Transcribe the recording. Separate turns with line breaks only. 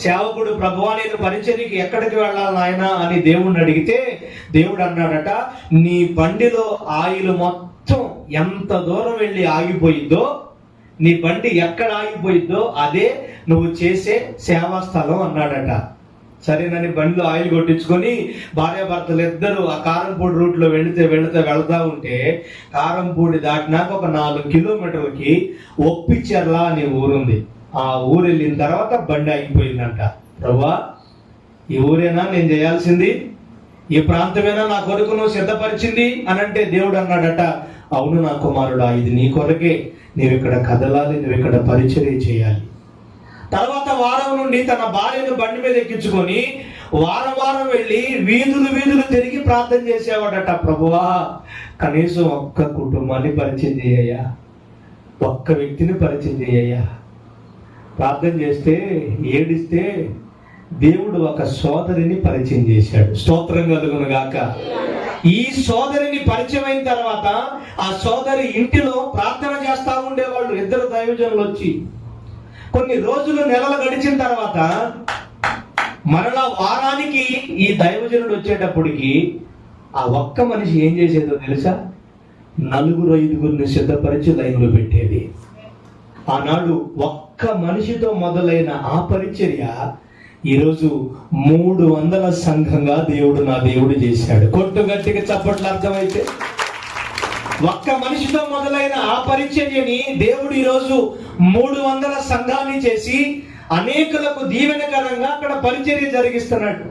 సేవకుడు, ప్రభువా నేను పరిచర్యకి ఎక్కడికి వెళ్ళాలి నాయన అని దేవుణ్ణి అడిగితే దేవుడు అన్నాడట, నీ బండిలో ఆయిల్ మొత్తం ఎంత దూరం వెళ్ళి ఆగిపోయిందో, నీ బండి ఎక్కడ ఆగిపోయిందో అదే నువ్వు చేసే సేవా స్థలం అన్నాడట. సరేనని బండిలో ఆయిల్ కొట్టించుకొని భార్యాభర్తలు ఇద్దరు ఆ కారంపూడి రూట్లో వెళుతా ఉంటే, కారంపూడి దాటినాక ఒక 4 కిలోమీటర్లకి ఒప్పిచెర్ల అనే ఊరుంది. ఆ ఊరు వెళ్ళిన తర్వాత బండి ఆగిపోయిందంట. ప్రభువా ఈ ఊరేనా నేను చేయాల్సింది, ఈ ప్రాంతమేనా నా కొరకు నువ్వు సిద్ధపరిచింది అని అంటే దేవుడు అన్నాడట, అవును నా కుమారుడా, ఇది నీ కొరకే, నువ్వు ఇక్కడ కదలాలి, నువ్వు ఇక్కడ పరిచర్య చేయాలి. తర్వాత వారం నుండి తన భార్యను బండి మీద ఎక్కించుకొని వారం వెళ్ళి వీధులు తిరిగి ప్రార్థన చేసేవాడట. ప్రభువా కనీసం ఒక్క కుటుంబాన్ని పరిచయం చేయ్యా, ఒక్క వ్యక్తిని పరిచయం చేయ్యా. ప్రార్థన చేస్తే ఏడిస్తే దేవుడు ఒక సోదరిని పరిచయం చేశాడు. స్తోత్రం కలుగును గాక. ఈ సోదరిని పరిచయం అయిన తర్వాత ఆ సోదరి ఇంటిలో ప్రార్థన చేస్తా ఉండేవాళ్ళు 2 దైవజనులు వచ్చి. కొన్ని రోజులు నెలలు గడిచిన తర్వాత మరలా వారానికి ఈ దైవజనుడు వచ్చేటప్పటికి ఆ ఒక్క మనిషి ఏం చేసేదో తెలుసా? 4-5 సిద్ధపరిచి లైన్లో పెట్టేది. ఆనాడు ఒక్క మనిషితో మొదలైన ఆ పరిచర్య ఈరోజు 300 సంఘంగా నా దేవుడు చేశాడు. కొట్టు గట్టిగా చప్పట్లు అర్థమైతే, ఒక్క మనిషితో మొదలైన ఆ పరిచర్యని దేవుడు ఈరోజు 300 సంఘాన్ని చేసి అనేకులకు దీవెనకరంగా అక్కడ పరిచర్య జరిగిస్తున్నాడు.